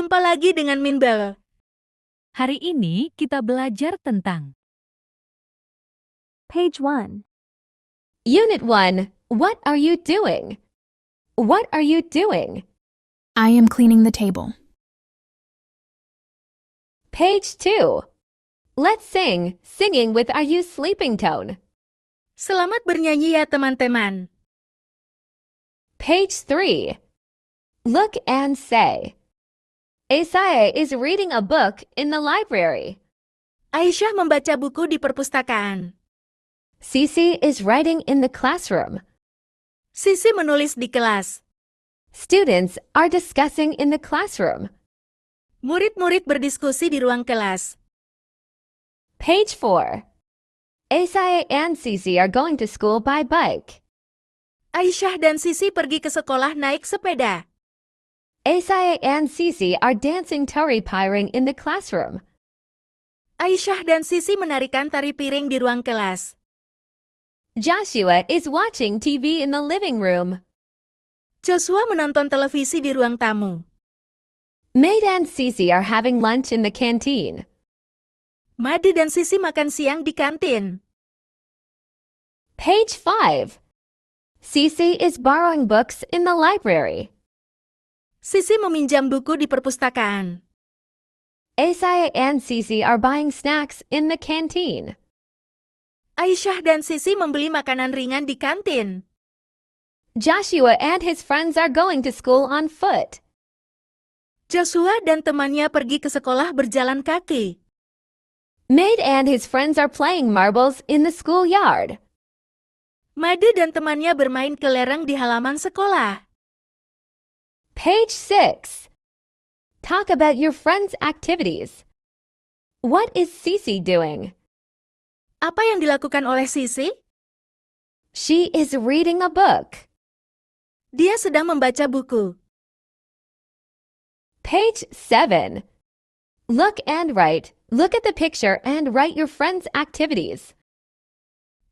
Jumpa lagi dengan Minbel. Hari ini kita belajar tentang Page 1. Unit 1. What are you doing? What are you doing? I am cleaning the table. Page 2. Let's sing. Singing with Are You Sleeping tone. Selamat bernyanyi ya teman-teman. Page 3. Look and say. Isaiah is reading a book in the library. Aisyah membaca buku di perpustakaan. Cece is writing in the classroom. Sisi menulis di kelas. Students are discussing in the classroom. Murid-murid berdiskusi di ruang kelas. Page 4. Isaiah and Cece are going to school by bike. Aisyah dan Sisi pergi ke sekolah naik sepeda. Isaiah and Cece are dancing tari piring in the classroom. Aisyah dan Sisi menarikan tari piring di ruang kelas. Joshua is watching TV in the living room. Joshua menonton televisi di ruang tamu. Maid and Cece are having lunch in the canteen. Made dan Sisi makan siang di kantin. Page 5. Cece is borrowing books in the library. Sisi meminjam buku di perpustakaan. Isaiah and Cece are buying snacks in the canteen. Aisyah dan Sisi membeli makanan ringan di kantin. Joshua and his friends are going to school on foot. Joshua dan temannya pergi ke sekolah berjalan kaki. Maid and his friends are playing marbles in the schoolyard. Made dan temannya bermain kelereng di halaman sekolah. Page 6. Talk about your friends' activities. What is Cece doing? Apa yang dilakukan oleh Sisi? She is reading a book. Dia sedang membaca buku. Page 7. Look and write. Look at the picture and write your friends' activities.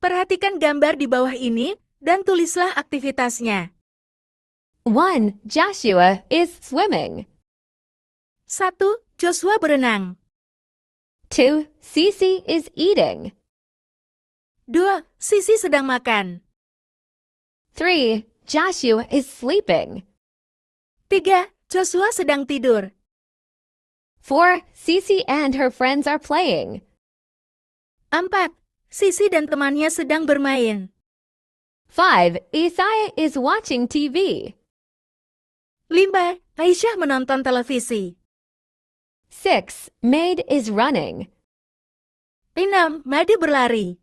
Perhatikan gambar di bawah ini dan tulislah aktivitasnya. 1. Joshua is swimming. 1. Joshua berenang. 2. Cece is eating. 2. Sisi sedang makan. 3. Joshua is sleeping. 3. Joshua sedang tidur. 4. Cece and her friends are playing. 4. Sisi dan temannya sedang bermain. 5. Isaiah is watching TV. 5. Aisyah menonton televisi. 6. Maid is running. 6. Made berlari.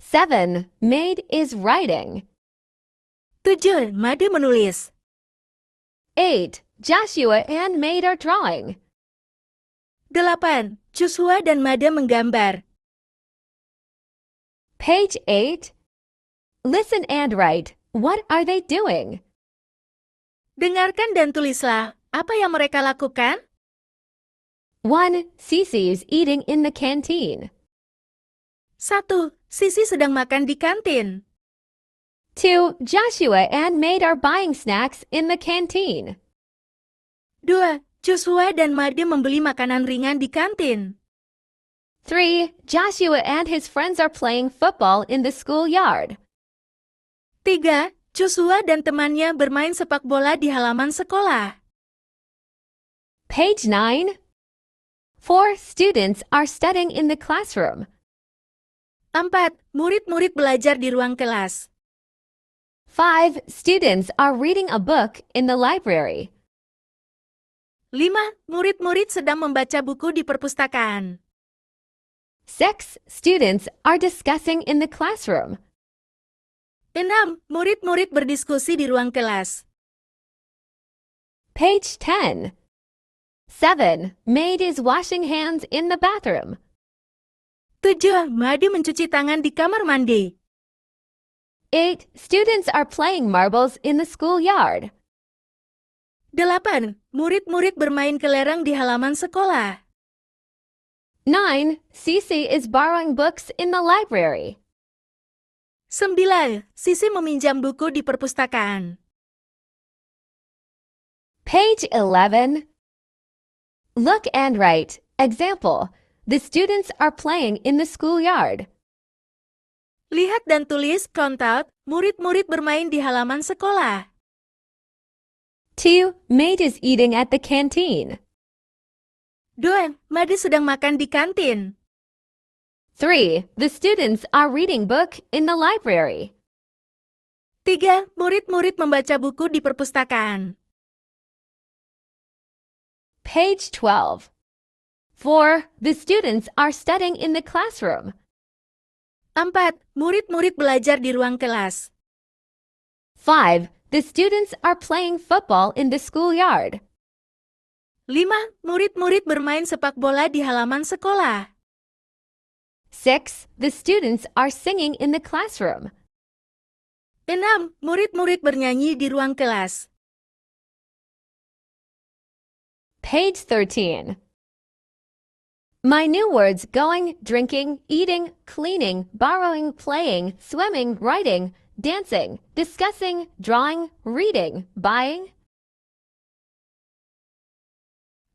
7. Maid is writing. 7. Made menulis. 8. Joshua and Maid are drawing. 8. Joshua dan Made menggambar. Page 8. Listen and write. What are they doing? Dengarkan dan tulislah apa yang mereka lakukan. 1. Cece is eating in the canteen. 1. Sisi sedang makan di kantin. 2. Joshua and Maid are buying snacks in the canteen. 2. Joshua dan Made membeli makanan ringan di kantin. 3. Joshua and his friends are playing football in the schoolyard. 3. Joshua dan temannya bermain sepak bola di halaman sekolah. Page 9. 4. Students are studying in the classroom. 4. Murid-murid belajar di ruang kelas. 5. Students are reading a book in the library. 5. Murid-murid sedang membaca buku di perpustakaan. 6. Students are discussing in the classroom. 6. Murid-murid berdiskusi di ruang kelas. Page 10. 7. Maid is washing hands in the bathroom. 7. Made mencuci tangan di kamar mandi. 8. Students are playing marbles in the schoolyard. 8. Murid-murid bermain kelereng di halaman sekolah. 9. Cece is borrowing books in the library. 9. Sisi meminjam buku di perpustakaan. Page 11. Look and write. Example, the students are playing in the schoolyard. Lihat dan tulis, count out, murid-murid bermain di halaman sekolah. 2. Mate is eating at the canteen. 2. Made sedang makan di kantin. 3. The students are reading book in the library. 3. Murid-murid membaca buku di perpustakaan. Page 12. 4. The students are studying in the classroom. 4. Murid-murid belajar di ruang kelas. 5. The students are playing football in the schoolyard. 5. Murid-murid bermain sepak bola di halaman sekolah. 6. The students are singing in the classroom. 6. Murid-murid bernyanyi di ruang kelas. Page 13. My new words going, drinking, eating, cleaning, borrowing, playing, swimming, writing, dancing, discussing, drawing, reading, buying.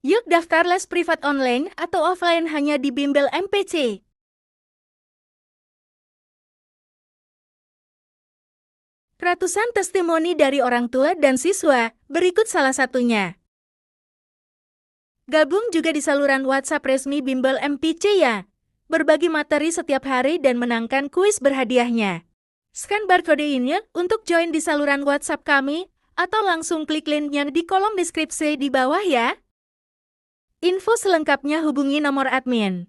Yuk daftar les privat online atau offline hanya di Bimbel MPC. Ratusan testimoni dari orang tua dan siswa, berikut salah satunya. Gabung juga di saluran WhatsApp resmi Bimbel MPC ya. Berbagi materi setiap hari dan menangkan kuis berhadiahnya. Scan barcode ini untuk join di saluran WhatsApp kami, atau langsung klik linknya di kolom deskripsi di bawah ya. Info selengkapnya hubungi nomor admin.